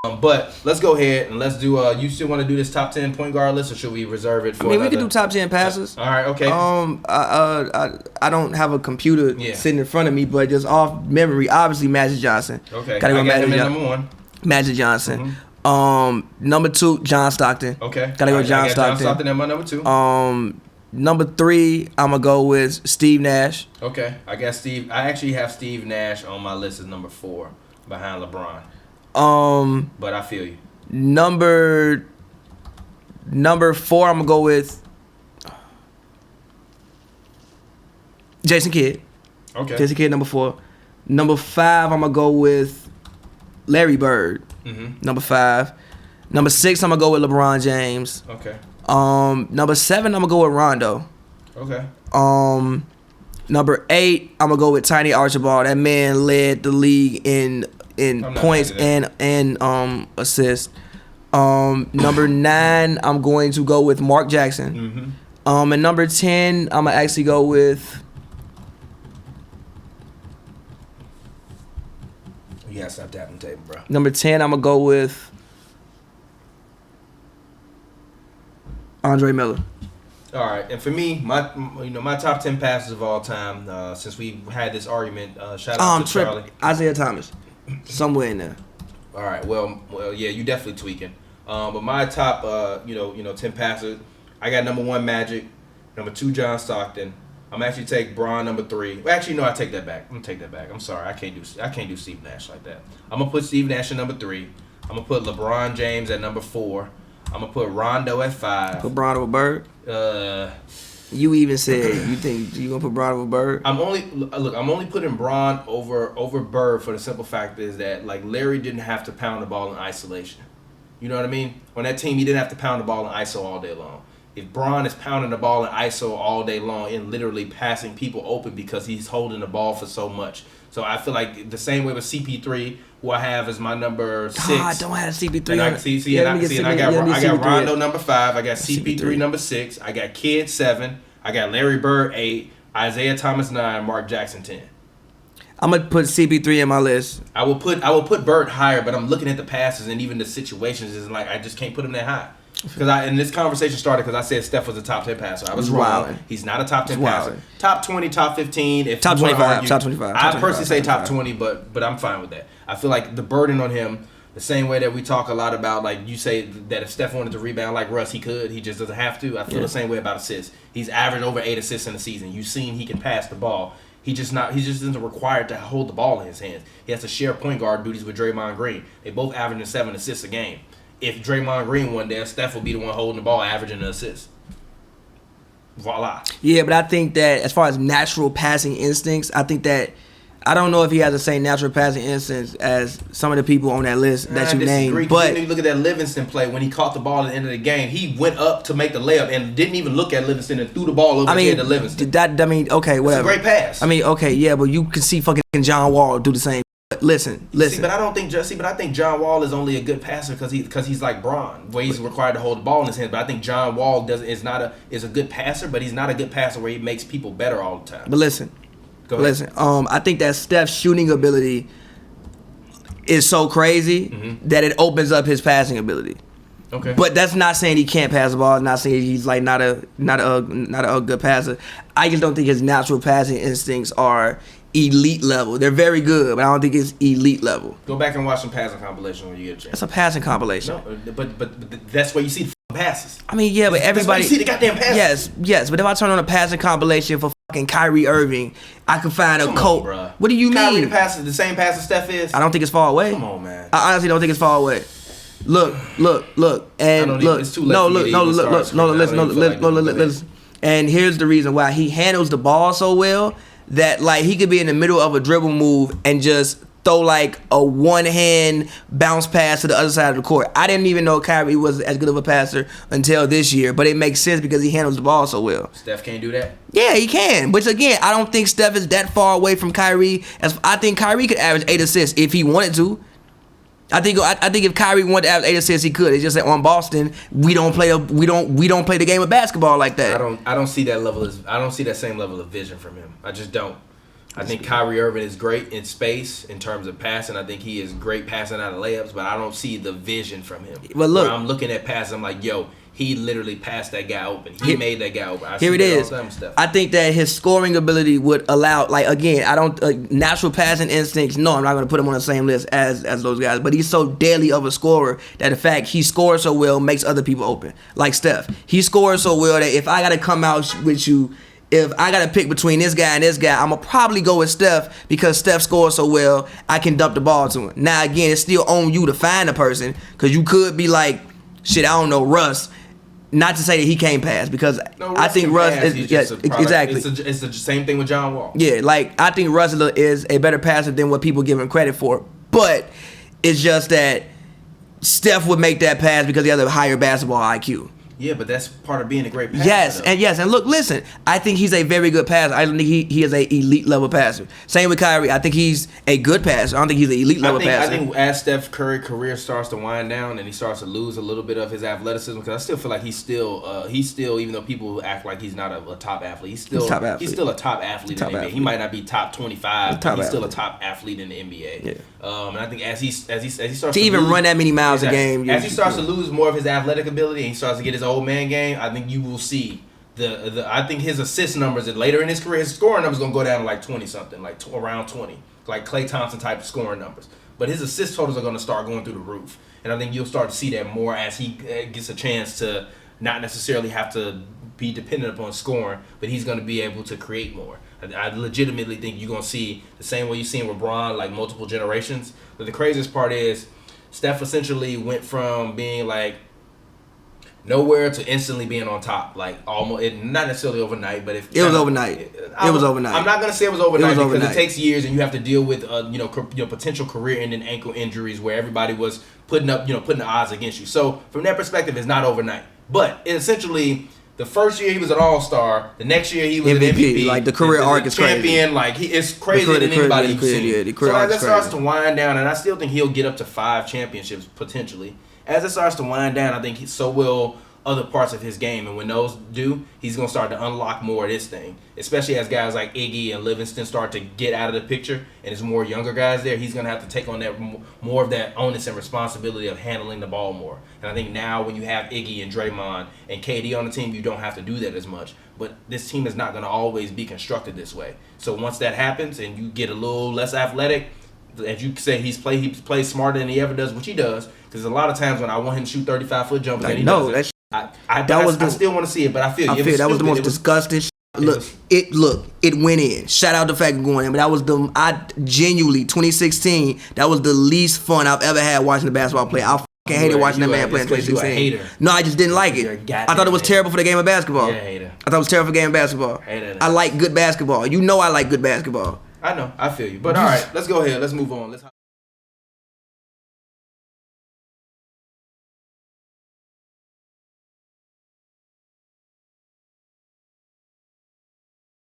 But let's go ahead and let's do. You still want to do this top 10 point guard list, or should we reserve it for? I mean, we could do top 10 passes. All right, okay. I don't have a computer sitting in front of me, but just off memory, obviously Magic Johnson. Okay, gotta go Magic Johnson. Number one. Magic Johnson. Number 2, John Stockton. Okay, gotta go John Stockton. John Stockton at my number 2. Number 3, I'm gonna go with Steve Nash. Okay, I actually have Steve Nash on my list as number 4 behind LeBron. But I feel you. Number 4, I'm gonna go with Jason Kidd. Okay. Jason Kidd, number 4. Number 5, I'm gonna go with Larry Bird. Number 5. Number 6, I'm gonna go with LeBron James. Okay. Number 7, I'm gonna go with Rondo. Okay. Number 8, I'm gonna go with Tiny Archibald. That man led the league in points and assists. Number 9, I'm going to go with Mark Jackson. And number 10, I'm gonna actually go with. You gotta stop tapping the table, bro. Number 10, I'm gonna go with Andre Miller. All right, and for me, my top 10 passes of all time. Since we had this argument, shout out to Charlie. Isaiah Thomas, somewhere in there. All right, well, yeah, you definitely tweaking. But my top, 10 passes. I got number 1 Magic, number 2 John Stockton. I'm actually take Bron number 3. Well, actually, no, I take that back. I'm gonna take that back. I'm sorry, I can't do Steve Nash like that. I'm gonna put Steve Nash at number 3. I'm gonna put LeBron James at number 4. I'm gonna put Rondo at 5. Put Bron over Bird. You even said you think you gonna put Bron over Bird. I'm only putting Bron over Bird for the simple fact is that like Larry didn't have to pound the ball in isolation. You know what I mean? On that team, he didn't have to pound the ball in ISO all day long. If Bron is pounding the ball in ISO all day long and literally passing people open because he's holding the ball for so much. So I feel like the same way with CP3, who I have as my number 6. I don't have CP3. And I got Rondo number 5. I got CP3 number 6. I got Kidd 7. I got Larry Bird 8. Isaiah Thomas 9. Mark Jackson 10. I'm gonna put CP3 in my list. I will put Bird higher, but I'm looking at the passes and even the situations is like I just can't put him that high. And this conversation started because I said Steph was a top 10 passer. I was wrong. He's not a top 10 passer. Top 20, top 15. If top 25. Top 25. I personally say top 20, but I'm fine with that. I feel like the burden on him, the same way that we talk a lot about, like you say that if Steph wanted to rebound like Russ, he could. He just doesn't have to. I feel the same way about assists. He's averaged over 8 assists in a season. You've seen he can pass the ball. He just isn't required to hold the ball in his hands. He has to share point guard duties with Draymond Green. They both averaging 7 assists a game. If Draymond Green won there, Steph will be the one holding the ball, averaging an assist. Voila. Yeah, but I think that as far as natural passing instincts, I don't know if he has the same natural passing instincts as some of the people on that list that you named. But you look at that Livingston play when he caught the ball at the end of the game, he went up to make the layup and didn't even look at Livingston and threw the ball over to Livingston. Okay, whatever. It's a great pass. Okay, yeah, but you can see fucking John Wall do the same. Listen. See, but I think John Wall is only a good passer because he's like Bron, where he's required to hold the ball in his hands. But I think John Wall is a good passer, but he's not a good passer where he makes people better all the time. But listen. I think that Steph's shooting ability is so crazy that it opens up his passing ability. Okay. But that's not saying he can't pass the ball. Not saying he's like not a good passer. I just don't think his natural passing instincts are elite level. They're very good, but I don't think it's elite level. Go back and watch some passing compilation when you get a chance. That's a passing compilation. No, but that's where you see the passes. I mean, yeah, but everybody that's where you see the goddamn passes. Yes, but if I turn on a passing compilation for fucking Kyrie Irving, I could find a quote. What do you mean? Kyrie the same passer Steph is. I don't think it's far away. Come on, man. I honestly don't think it's far away. Look, and look. It's too late Listen. And here's the reason why he handles the ball so well that like he could be in the middle of a dribble move and just throw like a one-hand bounce pass to the other side of the court. I didn't even know Kyrie was as good of a passer until this year, but it makes sense because he handles the ball so well. Steph can't do that? Yeah, he can. But again, I don't think Steph is that far away from Kyrie. I think Kyrie could average 8 assists if he wanted to. I think if Kyrie wanted to average 8 assists, he could. It's just that on Boston, we don't play the game of basketball like that. I don't see that level. I don't see that same level of vision from him. I just don't. I think Kyrie Irving is great in space in terms of passing. I think he is great passing out of layups, but I don't see the vision from him. But look, when I'm looking at passes, I'm like, yo, he literally passed that guy open. He made that guy open. Here it is. I think that his scoring ability would allow, like, again, I don't natural passing instincts. No, I'm not going to put him on the same list as those guys. But he's so deadly of a scorer that the fact he scores so well makes other people open. Like Steph, he scores so well that if I got to come out with you, if I got to pick between this guy and this guy, I'm going to probably go with Steph because Steph scores so well, I can dump the ball to him. Now, again, it's still on you to find a person because you could be like, shit, I don't know, Russ. Not to say that he can't pass because I think Russ is exactly. It's the same thing with John Wall. Yeah, like I think Russ is a better passer than what people give him credit for. But it's just that Steph would make that pass because he has a higher basketball IQ. Yeah, but that's part of being a great passer. Yes, and look, listen, I think he's a very good passer. I don't think he is a elite level passer. Same with Kyrie. I think he's a good passer. I don't think he's an elite level passer. I think as Steph Curry's career starts to wind down and he starts to lose a little bit of his athleticism, because I still feel like he's still, even though people act like he's not a top athlete, he's still a top athlete in the NBA. He might not be top 25, but he's still a top athlete in the NBA. Yeah. And I think as he starts to even run that many miles a game, as he starts to lose more of his athletic ability and he starts to get his old man game, I think you will see I think his assist numbers and later in his career, his scoring numbers gonna go down to like 20 something, like around 20, like Klay Thompson type of scoring numbers. But his assist totals are gonna start going through the roof, and I think you'll start to see that more as he gets a chance to not necessarily have to be dependent upon scoring, but he's gonna be able to create more. I legitimately think you're gonna see the same way you've seen LeBron, like multiple generations. But the craziest part is Steph essentially went from being like nowhere to instantly being on top, like almost not necessarily overnight, but if it was overnight. It was overnight. I'm not gonna say it was overnight because it takes years, and you have to deal with potential career-ending ankle injuries where everybody was putting the odds against you. So from that perspective, it's not overnight, but it essentially. The first year he was an all-star. The next year he was an MVP. Like the career arc is crazy. Champion, like it's crazier than anybody you've seen. So as it starts to wind down, and I still think he'll get up to 5 championships potentially. As it starts to wind down, I think so will other parts of his game, and when those do, he's gonna start to unlock more of this thing. Especially as guys like Iggy and Livingston start to get out of the picture, and there's more younger guys there. He's gonna have to take on that more of that onus and responsibility of handling the ball more. And I think now when you have Iggy and Draymond and KD on the team, you don't have to do that as much. But this team is not gonna always be constructed this way. So once that happens and you get a little less athletic, as you say, he plays smarter than he ever does, which he does. Because a lot of times when I want him to shoot 35-foot jumpers, and he doesn't. I still want to see it, but I feel that was the most disgusting shit. It went in. Shout out to fact going in, but that was I genuinely 2016. That was the least fun I've ever had watching the basketball play. I fucking hated watching that man play in 2016. No, I just didn't like it. I thought it was terrible for the game of basketball. I thought it was terrible for the game of basketball. I like good basketball. You know I like good basketball. I know. I feel you. But all right, let's go ahead. Let's move on.